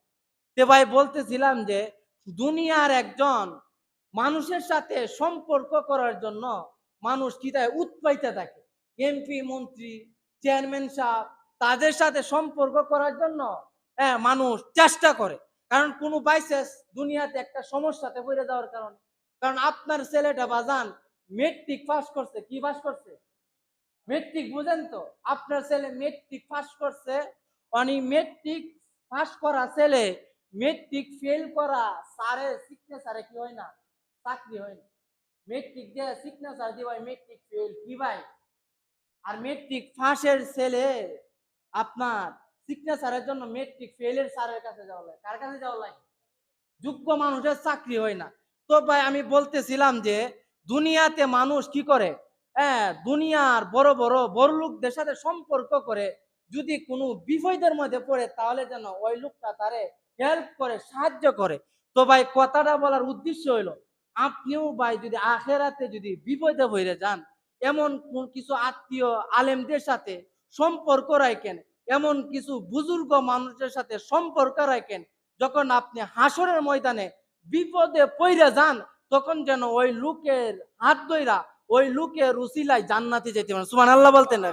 তে ভাই বলতেছিলাম যে দুনিয়ার একজন মানুষের সাথে সম্পর্ক করার জন্য মানুষ কি তাই উৎপাইতে থাকে। এমপি মন্ত্রী চেয়ারম্যান সাহেব তাদের সাথে সম্পর্ক করার জন্য হ্যাঁ মানুষ চেষ্টা করে। কারণ কোনো বাইসেস দুনিয়াতে একটা সমস্যাতে পড়ে যাওয়ার কারণে। কারণ আপনার ছেলেটা বাজান মেট্রিক পাস করছে, কি পাস করছে? মেট্রিক, বুঝেন তো? আপনার ছেলে মেট্রিক পাস করছে। অনি মেট্রিক পাস করা ছেলে মেট্রিক ফেল করা স্যারের সিগনেচারে কি হয় না, চাকরি হয় না। মেট্রিক দিয়ে সিগনেচার দিয়ে ভাই মেট্রিক ফেল কি ভাই? আর মেট্রিক পাসের ছেলে আপনার সিগনেচারের জন্য মেট্রিক ফেলের স্যারের কাছে যাওয়া লাগে। কার কাছে যাওয়া লাগে? যোগ্য মানুষের চাকরি হয় না। তো ভাই আমি বলতেছিলাম যে দুনিয়াতে মানুষ কি করে, হ্যাঁ, দুনিয়ার বড় বড় বড় লোকদের সাথে সম্পর্ক করে, যদি কোনো বিপদের মধ্যে পড়ে তাহলে যেন ওই লোকটা তারে হেল্প করে, সাহায্য করে। তো ভাই কথাটা বলার উদ্দেশ্য হইলো, আপনিও ভাই যদি আখেরাতে যদি বিপদে পড়ে যান, এমন কিছু আত্মীয় আলেমদের সাথে সম্পর্ক রাখেন, এমন কিছু বুজুর্গ মানুষের সাথে সম্পর্ক রাখেন, যখন আপনি হাসরের ময়দানে বিপদে পইরা যান, তখন যেন ওই লোকের হাত ধইরা ওই লোকের উসিলায় জান্নাতে যেতে পারেন। সুবহানাল্লাহ বলতেন না?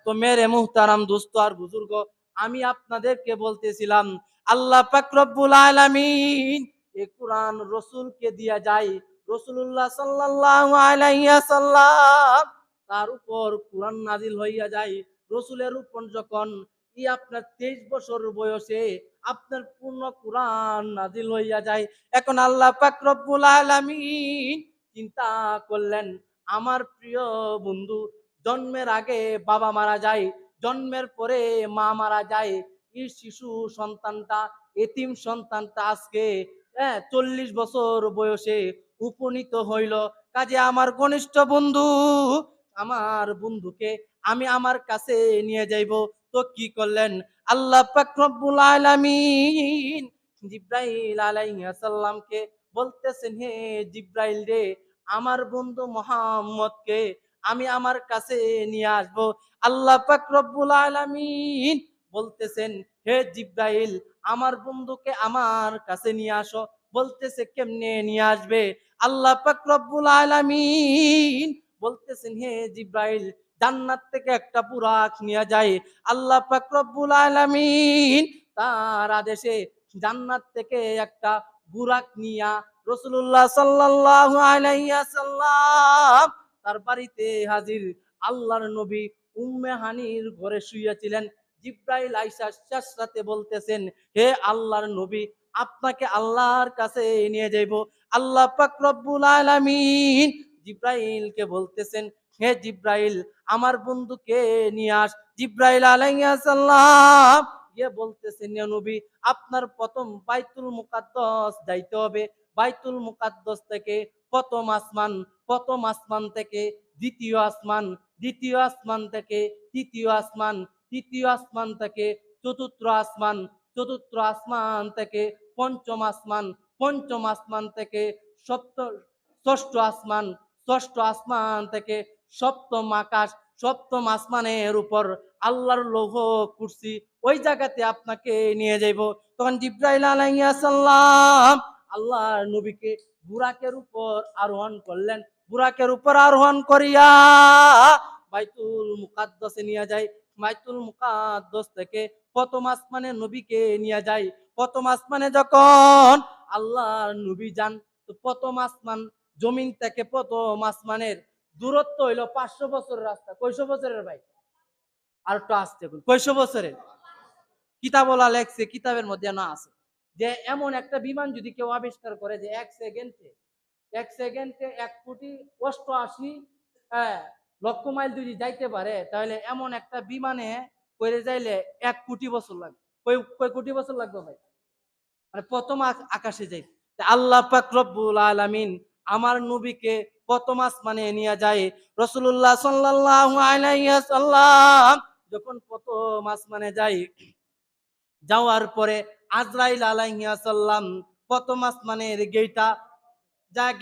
তো মেরে মুহতারাম দোস্ত আর বুজুর্গ, আমি আপনাদেরকে বলতেছিলাম আল্লাহ পাক রব্বুল আলামিন এই কোরআন রাসূলকে দিয়া যায়, রাসূলুল্লাহ সাল্লাল্লাহু আলাইহি ওয়াসাল্লাম তার উপর কোরআন নাজিল হইয়া যায়। রাসূলের উপর যখন আপনার 23 বছর বয়সে আপনার পূর্ণ কোরআন নাজিল হইয়া যায়। এখন আল্লাহ পাক রব্বুল আলামিন চিন্তা করলেন, আমার প্রিয় বন্ধু, জন্মের আগে বাবা মারা যায়, জন্মের পরে মা মারা যায়, এই শিশু সন্তানটা, এতিম সন্তানটা আজকে 40 বছর বয়সে উপনীত হইল। কাজে আমার ঘনিষ্ঠ বন্ধু, আমার বন্ধুকে আমি আমার কাছে নিয়ে যাইব। তো কি করলেন আল্লাহ পাক রব্বুল আলামিন? জিব্রাইল আলাইহিস সালামকে বলতেছেন, হে জিব্রাইল রে, আমার বন্ধু মুহাম্মদকে আমি আমার কাছে নিয়ে আসব। আল্লাহ পাক রব্বুল আলামিন বলতেছেন, হে জিব্রাইল, আমার বন্ধুকে আমার কাছে নিয়ে আসো। বলতেছে, কেমনে নিয়ে আসবে? আল্লাহ পাক রব্বুল আলামিন বলতেছেন, হে জিব্রাইল, জান্নাত থেকে একটা বুরাক নিয়ে যায়। আল্লাহ পাক রব্বুল আলামিন তার আদেশে জান্নাত থেকে একটা বুরাক নিয়া রাসূলুল্লাহ সাল্লাল্লাহু আলাইহি ওয়াসাল্লাম তার বাড়িতে হাজির। আল্লাহর নবী উম্মে হানির ঘরে শুয়েছিলেন। জিব্রাইল আইসা সাথে বলতেছেন, হে আল্লাহর নবী, আপনাকে আল্লাহর কাছে নিয়ে যাইব। আল্লাহ পাক রব্বুল আলামিন জিব্রাইলকে বলতেছেন, হে জিব্রাইল, আমার বন্ধুকে নিয়ে আস। জিব্রাইল আলাইহিস সালাম গিয়ে বলতেছেন, ইয়া নবী, আপনার প্রথম বাইতুল মুকাদ্দাস যাইতে হবে। বাইতুল মুকাদ্দাস থেকে প্রথম আসমান থেকে দ্বিতীয় আসমান, দ্বিতীয় আসমান থেকে তৃতীয় আসমান, তৃতীয় আসমান থেকে চতুর্থ আসমান, চতুর্থ আসমান থেকে পঞ্চম আসমান, পঞ্চম আসমান থেকে ষষ্ঠ আসমান, ষষ্ঠ আসমান থেকে সপ্তম আকাশ, সপ্তম আসমানের উপর আল্লাহর লৌহ কুরসি, ওই জায়গাতে আপনাকে নিয়ে যাইব। তখন জিব্রাইল আলাইহিস সালাম আল্লাহর নবীকে বুরাকের উপর আরোহণ করলেন। বুরাকের উপর আরোহণ করিয়া বাইতুল মুকাদ্দাসে নিয়ে যায়। বাইতুল মুকাদ্দাস থেকে প্রথম আসমানে নবীকে নিয়ে যায়। প্রথম আসমানে যখন আল্লাহর নবী যান, তো প্রথম আসমান, জমিন থেকে প্রথম আসমানের দূরত্ব হইল 500 বছরের রাস্তা। কয়শো বছরের ভাই? আর একটু আসতে কয়শো বছরের? কিতাবলা লেখছে, কিতাবের মধ্যে না আছে যে এমন একটা বিমান যদি কেউ আবিষ্কার করে যে এক সেকেন্ডে 1,88,00,000 লক্ষ মাইল যদি যাইতে পারে, তাহলে এমন একটা বিমানে করে যাইলে 1 কোটি বছর লাগবে। কয় কোটি বছর লাগবে ভাই? মানে প্রথম আকাশে যাই। আল্লাহ পাক রব্বুল আলামিন আমার নবীকে প্রথম আসমানে নিয়ে যায়। রাসূলুল্লাহ সাল্লাল্লাহু আলাইহি ওয়াসাল্লাম যখন প্রথম আসমানে যায়, যাওয়ার পরে আজরাইল আলাইহিস সালাম প্রথম আসমানের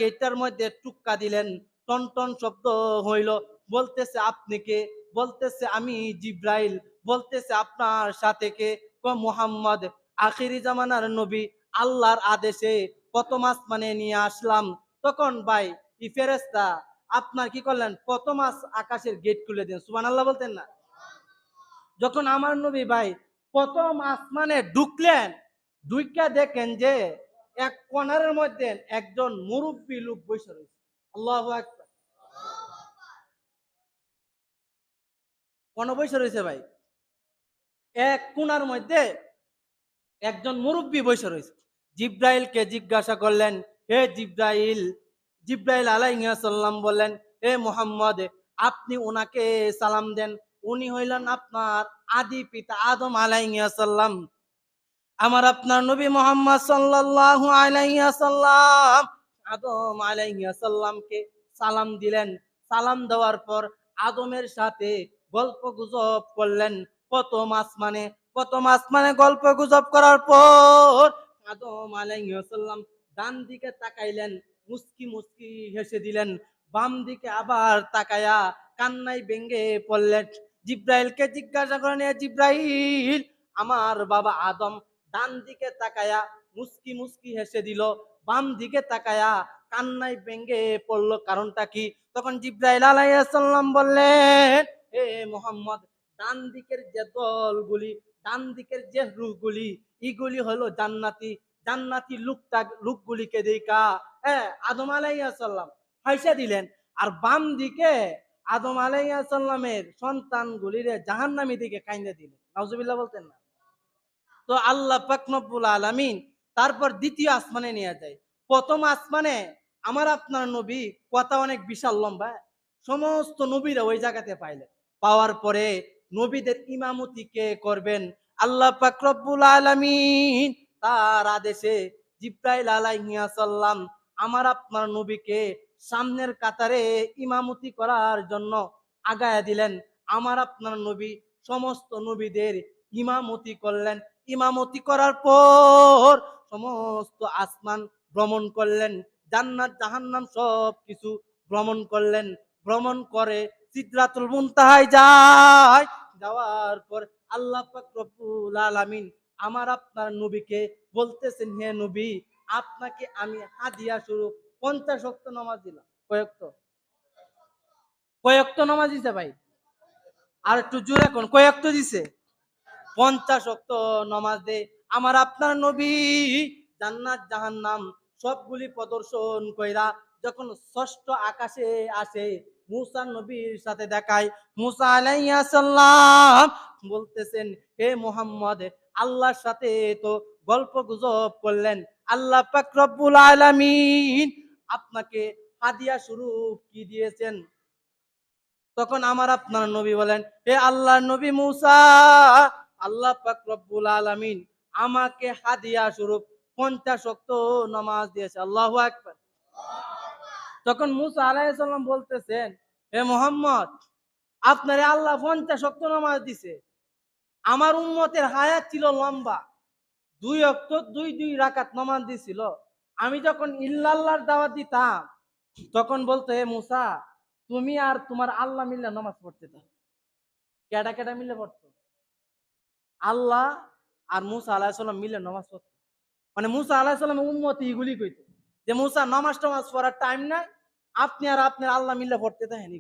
গেটটার মধ্যে টুক্কা দিলেন। টন টন শব্দ হইল। বলতেছে, আপনি কে? বলতেছে, আমি জিব্রাইল। বলতেছে, আপনার সাথে কে? মুহাম্মদ, আখিরি জামানার নবী, আল্লাহর আদেশে প্রথম আসমানে নিয়ে আসলাম। তখন ভাই ই ফেরেশতা আপনার কি করলেন? প্রথম আকাশের গেট খুলে দিন। সুবহানাল্লাহ বলতেন না? যখন আমার নবী ভাই প্রথম আসমানে ঢুকলেন, ঢুইকা দেখেন যে এক কর্নারের মধ্যে একজন মুরব্বী লোক বসে রয়েছে। আল্লাহু আকবার। কোন বসে রয়েছে ভাই? এক কোণার মধ্যে একজন মুরব্বী বসে রয়েছে। জিব্রাইলকে জিজ্ঞাসা করলেন, হে জিব্রাইল। জিব্রাইল আলাইহিস সালাম বললেন, হে মুহাম্মদ, আপনি ওনাকে সালাম দেন। উনি হইলেন আপনার আদি পিতা আদম আলাইহিস সালাম। আমার আপনার নবী মুহাম্মদ সাল্লাল্লাহু আলাইহি ওয়াসাল্লাম আদম আলাইহি ওয়াসাল্লামকে সালাম দিলেন। সালাম দেওয়ার পর আদমের সাথে গল্প গুজব করলেন প্রথম আসমানে। প্রথম আসমানে গল্প গুজব করার পর আদম আলাইহি ওয়াসাল্লাম ডান দিকে তাকাইলেন, মুস্কি মুস্কি হেসে দিলেন। বাম দিকে আবার তাকায়া কান্নায় ভেঙে পড়লেন। জিব্রাইলকে জিজ্ঞাসা করেন, জিব্রাইল, আমার বাবা আদম ডান দিকে তাকায়া মুস্কি মুস্কি হেসে দিল, বাম দিকে তাকায়া কান্নায় ভেঙে পড়লো, কারণটা কি? তখন জিব্রাইল আলাইহিস সালাম বললেন, হে মুহাম্মদ, ডান দিকের যে দলগুলি, ডান দিকের যে রূহগুলি, এগুলি হলো জান্নাতি। জান্নাতি লোকগুলিকে দেখা আদম আলাইহিস সালাম হাসা দিলেন। আর বাম দিকে আদম আলাইহিস সালামের সন্তানগুলিরে জাহান্নামী দিকে কাইন্দা দিলেন। নাউজুবিল্লাহ বলতেন না? তো আল্লাহ পাক রব্বুল আলামিন তারপর দ্বিতীয় আসমানে নিয়ে যায়। প্রথম আসমানে আমার আপনার নবী, কথা অনেক বিশাল লম্বা, সমস্ত নবীরা ওই জায়গাতে পাইলেন। পাওয়ার পরে নবীদের ইমামতি কে করবেন? আল্লাহ পাক রব্বুল আলামিন তার আদেশে জিব্রাইল আলাইহিস সালাম আমার আপনার নবীকে সামনের কাতারে ইমামতি করার জন্য আগায়া দিলেন। আমার আপনার নবী সমস্ত নবীদের ইমামতি করলেন। ইমামতি করার পর সমস্ত আসমান ভ্রমণ করলেন, জান্নাত জাহান্নাম সব কিছু ভ্রমণ করলেন। ভ্রমণ করে সিদরাতুল মুনতাহায় যায়। যাওয়ার পর আল্লাহ পাক রব্বুল আলামিন আমার আপনার নবীকে বলতেছেন, হে নবী, আপনাকে আমি হাদিয়া স্বরূপ 50 ওয়াক্ত নামাজ দিলাম। কয়েকটা নামাজ দিছে ভাই? আর একটু জোরে কোন কয়েকটা দিছে? 50 ওয়াক্ত নামাজ দে আমার আপনার নবী জান্নাত জাহান্নাম সবগুলি প্রদর্শন কইরা যখন ষষ্ঠ আকাশে আসে, মুসা নবীর সাথে দেখায়। মুসা আলাইহিস সালাম বলতেছেন, হে মুহাম্মদ, আল্লাহর সাথে তো গল্প গুজব করলেন, আল্লাহ পাক রব্বুল আলামিন আপনাকে হাদিয়া স্বরূপ কি দিয়েছেন? তখন আমার আপনার নবী বলেন, হে আল্লাহর নবী মুসা, আল্লাহ পাক রব্বুল আলামিন আমাকে হাদিয়া স্বরূপ 50 ওয়াক্ত নামাজ দিয়েছে। আল্লাহু আকবার। তখন মুসা আলাইহিস সালাম বলতেছেন, হে মুহাম্মদ, আপনারে আল্লাহ 50 ওয়াক্ত নামাজ দিছে, আমার উম্মতের হায়াত ছিল লম্বা, 2 ওয়াক্ত 2 রাকাত নামাজ দিছিল। আমি যখন ইল্লাল্লাহর দাওয়াত দিতাম তখন বলতো, হে মুসা, তুমি আর তোমার আল্লাহ মিলে নামাজ পড়তে দাও। কেডা কেডা মিলে পড়তো? আল্লাহ আর মুসা আলাইহিস সালাম মিলে নামাজ পড়তো। মানে মুসা আলাইহিস সালামের উম্মতি এগুলি কইতো যে মুসা নামাজ টামাজ পড়ার টাইম নাই, আপনি আর আপনার আল্লাহ মিলে পড়তে থাকেন,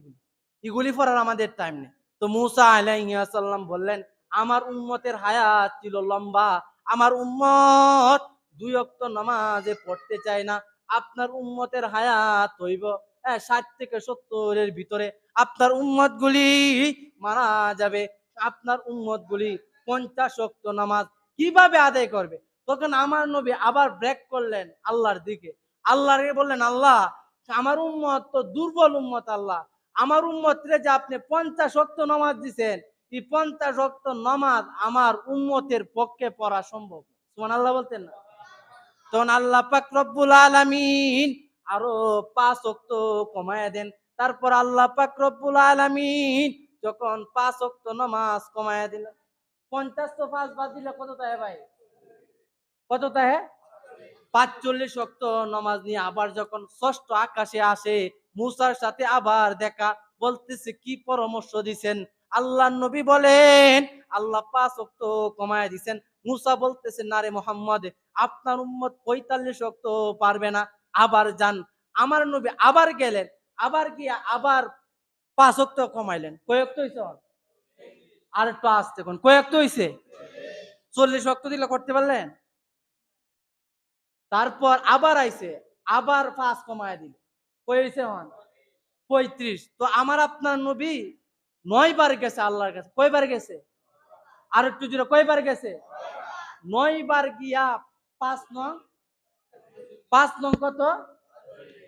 এগুলি পড়ার আমাদের টাইম নেই। তো মুসা আলাইহিস সালাম বললেন, আমার উম্মতের হায়াত ছিল লম্বা, আমার উম্মত 2 ওয়াক্ত নামাজে পড়তে চায় না, আপনার উম্মতের হায়াত হইব 60 থেকে 70 এর ভিতরে, আপনার উম্মত গুলি মারা যাবে, আপনার উম্মত গুলি 50 ওয়াক্ত নামাজ কিভাবে আদায় করবে? তখন আমার নবী আবার ব্রেক করলেন আল্লাহর দিকে, আল্লাহকে বললেন, আল্লাহ, আমার উম্মত তো দুর্বল উম্মত, আল্লাহ, আমার উম্মতরে যে আপনি 50 ওয়াক্ত নামাজ দিবেন, এই 50 ওয়াক্ত নামাজ আমার উম্মতের পক্ষে পড়া সম্ভব। সুবহানাল্লাহ বলতেন না? তখন আল্লাহ পাক রব্বুল আলামিন আরো 5 ওয়াক্ত কমায় দেন। তারপর আল্লাহ পাক রব্বুল আলামিন যখন 5 ওয়াক্ত নামাজ কমায় দিলেন, 50 তো 5 বাদ দিলে কত থাকে ভাই? কত থাকে? 45 ওয়াক্ত নামাজ নিয়ে আবার যখন ষষ্ঠ আকাশে আসে, মুসার সাথে আবার দেখা, বলতেছে, কি পরামর্শ দিছেন? আল্লাহর নবী বলেন, আল্লাহ 5 ওয়াক্ত কমায় দিছেন। মুসা বলতেছেন, না রে মুহাম্মদ, আপনার উম্মত 45 ওয়াক্ত পারবে না, আবার যান। আমার নবী আবার গেলেন, আবার গিয়া আবার 5 ওয়াক্ত কমাইলেন। কয় ওয়াক্ত হইছে? আর একটু আসতে কোন কয় ওয়াক্ত হইছে? 40 ওয়াক্ত দিলে করতে পারলেন? তারপর আবার আইছে, আবার 5 কমায় দিল, কইছে হন 35। তো আমার আপনার নবী 9 বার গেছে আল্লাহর কাছে। কয়বার গেছে? আর একটু জোরে, কয়বার গেছে? 9 বার গিয়া 5 নং 5 নং কত?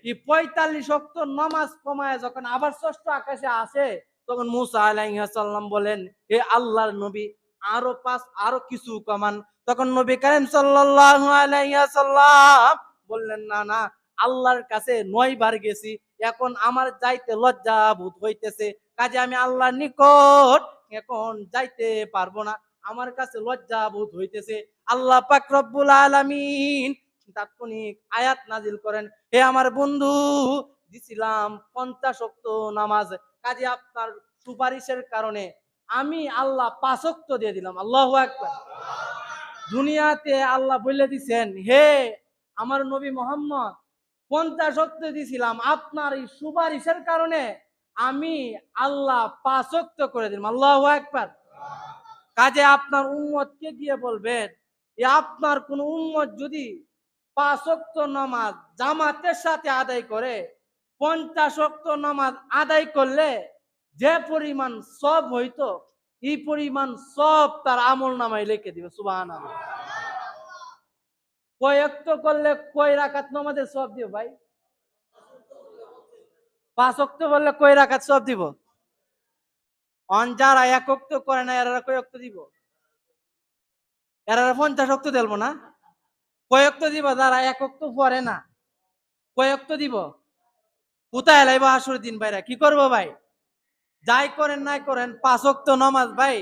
এই 45 ওয়াক্ত নামাজ কমায় যখন আবার ষষ্ঠ আকাশে আসে, তখন মুসা আলাইহিস সালাম বলেন, হে আল্লাহর নবী, আরো 5, আরো কিছু কমান। তখন নবী করিম সাল্লাল্লাহু আলাইহি সাল্লাম বললেন, না না, আল্লাহর কাছে 9 বার গেছি, এখন আমার যাইতে লজ্জা বোধ হইতেছে, কাজে আমি আল্লাহর নিকট এখন যাইতে পারবো না, আমার কাছে লজ্জা বোধ হইতেছে। আল্লাহ পাক রব্বুল আলামিন তাৎক্ষণিক আয়াত নাজিল করেন, হে আমার বন্ধু, দিছিলাম 50 ওয়াক্ত নামাজ, কাজে আপনার সুপারিশের কারণে আমি আল্লাহ 5 ওয়াক্ত দিয়ে দিলাম। আল্লাহু আকবার। দুনিয়াতে আল্লাহ বলে দিছেন, হে আমার নবী মুহাম্মদ, 50 ওয়াক্ত দিছিলাম, আপনার এই সুপারিশের কারণে আমি আল্লাহ 5 ওয়াক্ত করে দিলাম। আল্লাহু আকবার। কাজে আপনার উম্মতকে গিয়ে বলবেন, আপনার কোন উম্মত যদি 5 ওয়াক্ত নামাজ জামাতের সাথে আদায় করে, 50 ওয়াক্ত নামাজ আদায় করলে যে পরিমাণ সব হইতো, এই পরিমাণ সব তার আমল নামায় লিখে দিবে। সুবহানাল্লাহ। কয় ওয়াক্ত করলে কয় রাকাত নামাজের সব দিও ভাই? 5 ওয়াক্ত বললে কয় রাকাত সব দিব? যারা 1 ওয়াক্ত করে না, এরা কয় ওয়াক্ত দিব? এরা 50 ওয়াক্ত দেব না? কয় ওয়াক্ত দিব? যারা 1 ওয়াক্ত পড়ে না, কয় ওয়াক্ত দিব? কোথায় লাইবা আসর দিন ভাইরা, কি করবো ভাই? যাই করেন নাই করেন, 5 ওয়াক্ত নামাজ ভাই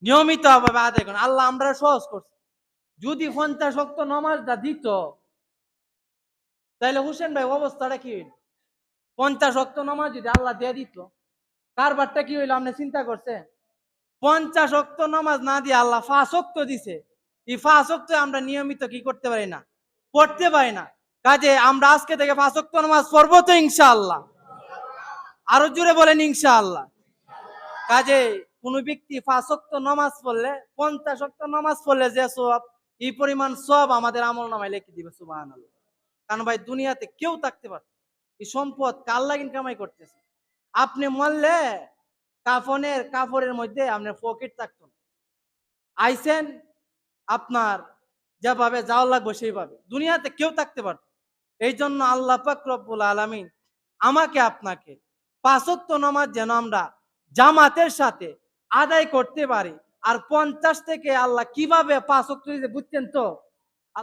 নিয়মিত ভাবে আদায় করেন। আল্লাহ আমরা সহজ করছি। যদি 50 ওয়াক্ত নামাজটা দিত, তাহলে হোসেন ভাই অবস্থাটা কি হইল? 50 ওয়াক্ত নামাজ যদি আল্লাহ দিয়ে দিত, কারবারটা কি হইলো আপনি চিন্তা করছেন? 50 ওয়াক্ত নামাজ না দিয়ে আল্লাহ 5 ওয়াক্ত দিছে। এই 5 ওয়াক্ত আমরা নিয়মিত কি করতে পারি না, পড়তে পারি না। কাজে আমরা আজকে থেকে 5 ওয়াক্ত নামাজ পড়বো তো ইনশাআল্লাহ? আরো জোরে বলেন ইনশাআল্লাহ। কাজে কোন ব্যক্তি 5 ওয়াক্ত নামাজ পড়লে, 50 ওয়াক্ত নামাজ পড়লে যে সওয়াব, এই পরিমাণ সওয়াব আমাদের আমলনামায় লিখে দিবে সুবহানাল্লাহ। কারণ ভাই দুনিয়াতে কেউ থাকতে পারে, এই সম্পদ কার লাগিন কামাই করতেছে? আপনি মরলে কাপড়ের মধ্যে আপনার পকেট থাকতো না। আইসেন, আপনার যেভাবে যাওয়া লাগবে সেইভাবে দুনিয়াতে কেউ থাকতে পারত। এই জন্য আল্লাহ পাক রব্বুল আলামিন আমাকে আপনাকে 5 ওয়াক্ত নামাজ যেন আমরা জামাতের সাথে আদায় করতে পারি। আর 50 থেকে আল্লাহ কিভাবে 5 ওয়াক্ত দিয়েছে বুঝছেন তো?